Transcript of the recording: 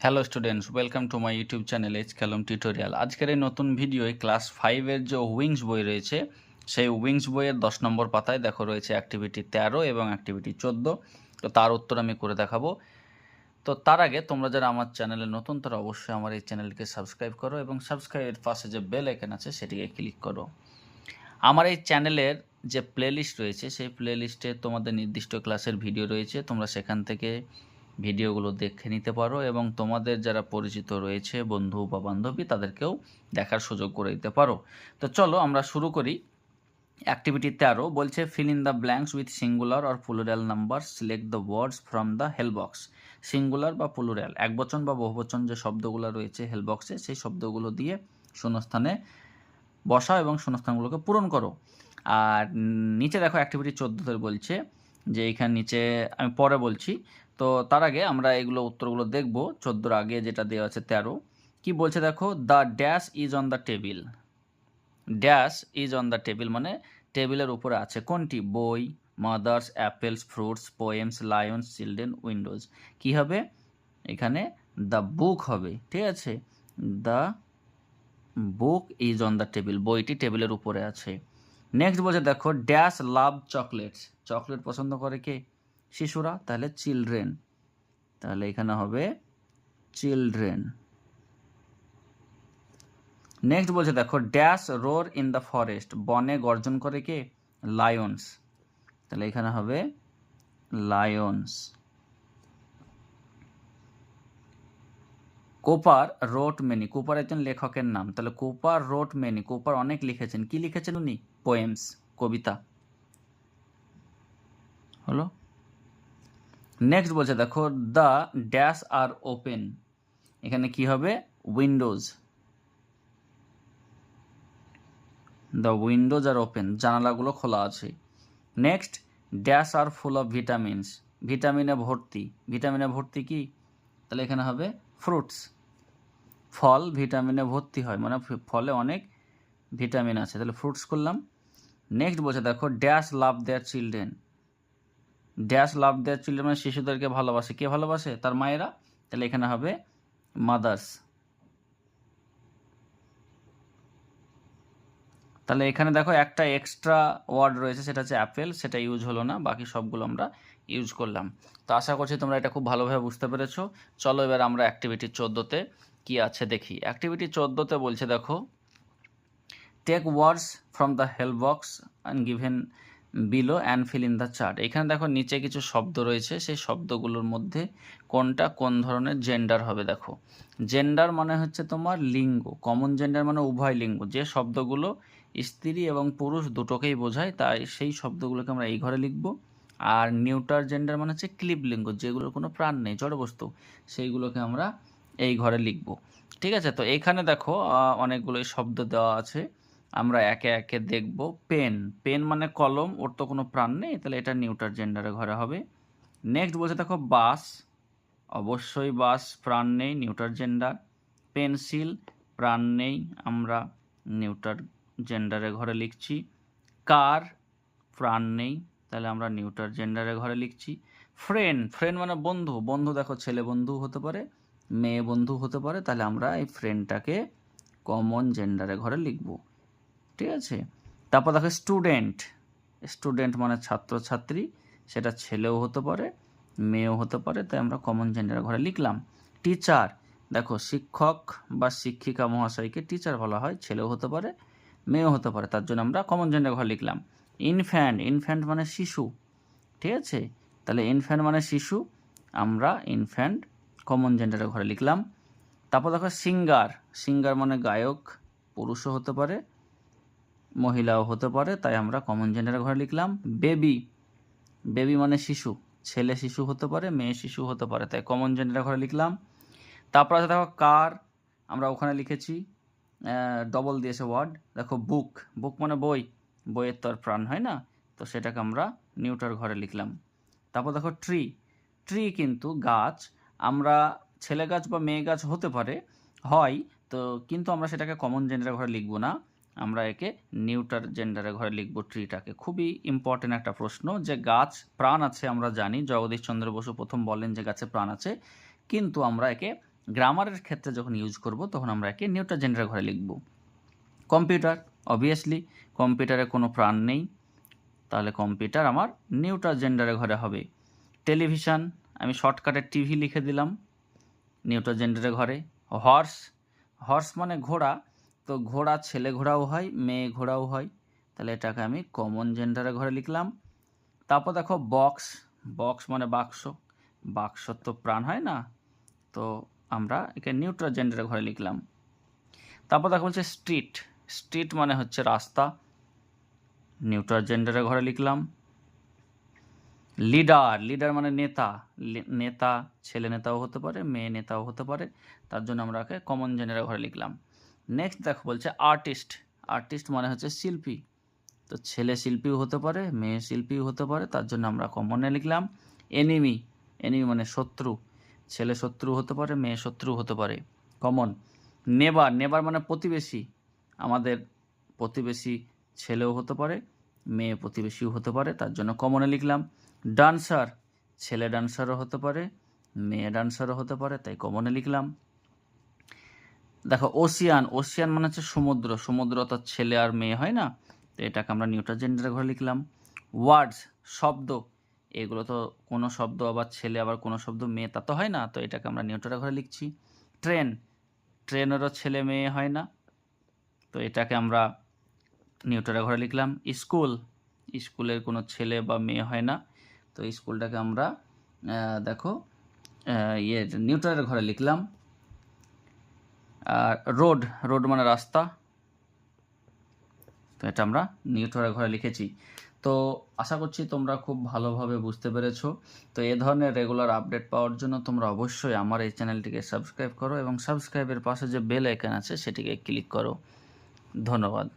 Hello students, welcome to my YouTube channel H Kalam tutorial. আজকের এই নতুন ভিডিওয় class 5-এর যে উইংস বই রয়েছে সেই উইংস বইয়ের 10 নম্বর পাতায় দেখো রয়েছে অ্যাক্টিভিটি 13 এবং অ্যাক্টিভিটি 14। তো তার উত্তর আমি করে দেখাবো। তো তার আগে তোমরা যারা আমার চ্যানেলে নতুন তারা অবশ্যই আমার এই চ্যানেলকে সাবস্ক্রাইব করো এবং সাবস্ক্রাইবের পাশে যে বেল আইকন আছে সেটিকে ক্লিক করো। আমার এই চ্যানেলের যে প্লেলিস্ট রয়েছে সেই প্লেলিস্টে তোমাদের নির্দিষ্ট ক্লাসের ভিডিও রয়েছে, তোমরা সেখান থেকে ভিডিওগুলো দেখে নিতে পারো এবং তোমাদের যারা পরিচিত রয়েছে বন্ধু বা বান্ধবী তাদেরকেও দেখার সুযোগ করে দিতে পারো। তো চলো আমরা শুরু করি। অ্যাক্টিভিটি 13 বলছে feel in the blanks with singular or plural number, select the words from the হেলবক্স। Singular বা প্লুরাল একবচন বা বহুবচন যে শব্দগুলো রয়েছে হেলবক্সে সেই শব্দগুলো দিয়ে শূন্যস্থানে বসাও এবং শূন্যস্থানগুলোকে পূরণ করো। আর নিচে দেখো অ্যাক্টিভিটি 14 বলছে যে এইখানে নিচে আমি পরে বলছি, তো তার আগে আমরা এগুলো উত্তরগুলো দেখব। 14 আগে যেটা দেওয়া আছে 13 কি বলছে দেখো, the dash is on the table. Dash is on the table মানে টেবিলের উপরে আছে কোনটি? বই, mother's, apples, fruits, poems, Lions, children, Windows. কি হবে এখানে? দ্য বুক হবে, ঠিক আছে। The book is on the table, বইটি টেবিলের উপরে আছে। নেক্সট বলছে দেখো, ড্যাশ লাভ চকলেটস। চকলেট পছন্দ করে কে? শিশুরা, তাহলে চিলড্রেন, তাহলে এখানে হবে চিলড্রেন। নেক্সট বলছে দেখো, ড্যাশ রোর ইন দ্য ফরেস্ট। বনে গর্জন করে কে? লায়ন্স, তাহলে এখানে হবে লায়ন্স। কোপার রোট মেনি, কোপার একজন লেখকের নাম, তাহলে কোপার রোট মেনি, কোপার অনেক লিখেছেন। কি লিখেছেন উনি? পোয়েমস, কবিতা হলো। নেক্সট বলছে দেখো, দ্য ড্যাশ আর ওপেন। এখানে কি হবে? Windows, the windows are open, জানালাগুলো খোলা আছে। Next, dash are full of vitamins. ভিটামিনে ভর্তি, ভিটামিনে ভর্তি কি? তাহলে এখানে হবে ফ্রুটস। ফল ভিটামিনে ভর্তি হয় মানে ফলে অনেক ভিটামিন আছে, তাহলে ফ্রুটস করলাম। নেক্সট বলছে দেখো, dash love their children. Dash love their children মানে শিশুদেরকে ভালোবাসে। কে ভালোবাসে? তার মায়েরা, তাহলে এখানে হবে মাদার্স। তাহলে এখানে দেখো একটা এক্সট্রা ওয়ার্ড রয়েছে, সেটা হচ্ছে অ্যাপেল, সেটা ইউজ হলো না, বাকি সবগুলো আমরা ইউজ করলাম। তো আশা করছি তোমরা এটা খুব ভালোভাবে বুঝতে পেরেছো। চলো এবার আমরা অ্যাক্টিভিটি 14-তে কি আছে দেখি। অ্যাক্টিভিটি 14-তে বলছে দেখো, take words from the help box and given below and fill in the chart. এখানে দেখো নিচে কিছু শব্দ রয়েছে, সেই শব্দগুলোর মধ্যে কোনটা কোন ধরনের জেন্ডার হবে। দেখো জেন্ডার মানে হচ্ছে তোমার লিঙ্গ, কমন জেন্ডার মানে উভয় লিঙ্গ, যে শব্দগুলো স্ত্রী এবং পুরুষ দুটোকেই বোঝায়, তাই সেই শব্দগুলোকে আমরা এই ঘরে লিখব। আর নিউটার জেন্ডার মানে হচ্ছে ক্লিব লিঙ্গ, যেগুলোর কোনো প্রাণ নেই, জড়বস্তু, সেইগুলোকে আমরা এই ঘরে লিখব। ঠিক আছে, তো এখানে দেখো অনেকগুলোই শব্দ দেওয়া আছে, আমরা একে একে দেখব। পেন, পেন মানে কলম, ওর তো কোনো প্রাণ নেই, তাহলে এটা নিউটার জেন্ডারে ঘরে হবে। নেক্সট বলছে দেখো, বাস, অবশ্যই বাস, প্রাণ নেই, নিউটার জেন্ডার। পেন্সিল, প্রাণ নেই, আমরা নিউটার জেন্ডারে ঘরে লিখছি। কার, প্রাণ নেই, তাহলে আমরা নিউটার জেন্ডারে ঘরে লিখছি। ফ্রেন্ড, ফ্রেন্ড মানে বন্ধু, বন্ধু দেখো ছেলে বন্ধু হতে পারে, মেয়ে বন্ধু হতে পারে, তাহলে আমরা এই ফ্রেন্ডটাকে কমন জেন্ডারে ঘরে লিখব। ঠিক আছে, তারপর দেখো স্টুডেন্ট, স্টুডেন্ট মানে ছাত্র ছাত্রী, সেটা ছেলেও হতে পারে মেয়েও হতে পারে, তাই আমরা কমন জেন্ডারের ঘরে লিখলাম। টিচার, দেখো শিক্ষক বা শিক্ষিকা মহাশয়কে টিচার বলা হয়, ছেলেও হতে পারে মেয়েও হতে পারে, তার জন্য আমরা কমন জেন্ডারের ঘরে লিখলাম। ইনফ্যান্ট, ইনফ্যান্ট মানে শিশু, ঠিক আছে, তাহলে ইনফ্যান্ট মানে শিশু, আমরা ইনফ্যান্ট কমন জেন্ডারের ঘরে লিখলাম। তারপর দেখো সিঙ্গার, সিঙ্গার মানে গায়ক, পুরুষও হতে পারে মহিলাও হতে পারে, তাই আমরা কমন জেন্ডারের ঘরে লিখলাম। বেবি, বেবি মানে শিশু, ছেলে শিশু হতে পারে মেয়ে শিশু হতে পারে, তাই কমন জেন্ডারের ঘরে লিখলাম। তারপর আছে দেখো কার, আমরা ওখানে লিখেছি ডবল দিয়েছে ওয়ার্ড। দেখো বুক, বুক মানে বই, বইয়ের তো আর প্রাণ হয় না, তো সেটাকে আমরা নিউটার ঘরে লিখলাম। তারপর দেখো ট্রি, ট্রি কিন্তু গাছ, আমরা ছেলে গাছ বা মেয়ে গাছ হতে পারে, হয় তো, কিন্তু আমরা সেটাকে কমন জেন্ডারের ঘরে লিখব না, আমরা একে নিউটার জেন্ডারের ঘরে লিখব ট্রিটাকে। খুবই ইম্পর্টেন্ট একটা প্রশ্ন, যে গাছ প্রাণ আছে আমরা জানি, জগদীশ চন্দ্র বসু প্রথম বলেন যে গাছে প্রাণ আছে, কিন্তু আমরা একে গ্রামারের ক্ষেত্রে যখন ইউজ করব তখন আমরা একে নিউট্রাল জেন্ডারের ঘরে লিখব। কম্পিউটার, অবভিয়াসলি কম্পিউটারে কোনো প্রাণ নেই, তাহলে কম্পিউটার আমার নিউট্রাল জেন্ডারের ঘরে হবে। টেলিভিশন, আমি শর্টকাটে টিভি লিখে দিলাম নিউট্রাল জেন্ডারের ঘরে। হর্স, হর্স মানে ঘোড়া, তো ঘোড়া ছেলে ঘোড়াও হয় মেয়ে ঘোড়াও হয়, তাহলে এটাকে আমি কমন জেন্ডারের ঘরে লিখলাম। তারপর দেখো বক্স, বক্স মানে বাক্স, বাক্সর তো প্রাণ হয় না, তো আমরা একে নিউট্রাল জেন্ডারের ঘরে লিখলাম। তারপর দেখো বলছে স্ট্রিট, স্ট্রিট মানে হচ্ছে রাস্তা, নিউট্রাল জেন্ডারের ঘরে লিখলাম। লিডার, লিডার মানে নেতা, নেতা ছেলে নেতাও হতে পারে মেয়ে নেতাও হতে পারে, তার জন্য আমরা একে কমন জেন্ডারের ঘরে লিখলাম। নেক্সট দেখো বলছে আর্টিস্ট, আর্টিস্ট মানে হচ্ছে শিল্পী, তো ছেলে শিল্পীও হতে পারে মেয়ে শিল্পীও হতে পারে, তার জন্য আমরা কমনে লিখলাম। এনিমি, এনিমি মানে শত্রু, ছেলে শত্রু হতে পারে মেয়ে শত্রু হতে পারে, কমন। নেবার, নেবার মানে প্রতিবেশী, আমাদের প্রতিবেশী ছেলেও হতে পারে মেয়ে প্রতিবেশীও হতে পারে, তার জন্য কমনে লিখলাম। ডান্সার, ছেলে ডান্সারও হতে পারে মেয়ে ডান্সারও হতে পারে, তাই কমনে লিখলাম। দেখো ওশিয়ান, ওশিয়ান মানে হচ্ছে সমুদ্র, সমুদ্র অর্থাৎ ছেলে আর মেয়ে হয় না, তো এটাকে আমরা নিউট্রাল জেন্ডারের ঘরে লিখলাম। ওয়ার্ডস, শব্দ, এগুলো তো কোনো শব্দ আবার ছেলে আবার কোনো শব্দ মেয়ে তা তো হয় না, তো এটাকে আমরা নিউট্রাল ঘরে লিখছি। ট্রেন, ট্রেনেরও ছেলে মেয়ে হয় না, তো এটাকে আমরা নিউট্রাল ঘরে লিখলাম। স্কুল, স্কুলের কোনো ছেলে বা মেয়ে হয় না, তো স্কুলটাকে আমরা দেখো নিউট্রালের ঘরে লিখলাম। আর রোড, রোড মানে রাস্তা, তো এটা আমরা নিউট্রালের ঘরে লিখেছি। তো আশা করছি তোমরা খুব ভালোভাবে বুঝতে পেরেছো। তো এ ধরনের রেগুলার আপডেট পাওয়ার জন্য তোমরা অবশ্যই আমার এই চ্যানেলটিকে সাবস্ক্রাইব করো এবং সাবস্ক্রাইবের পাশে যে বেল আইকন আছে সেটিকে ক্লিক করো। ধন্যবাদ।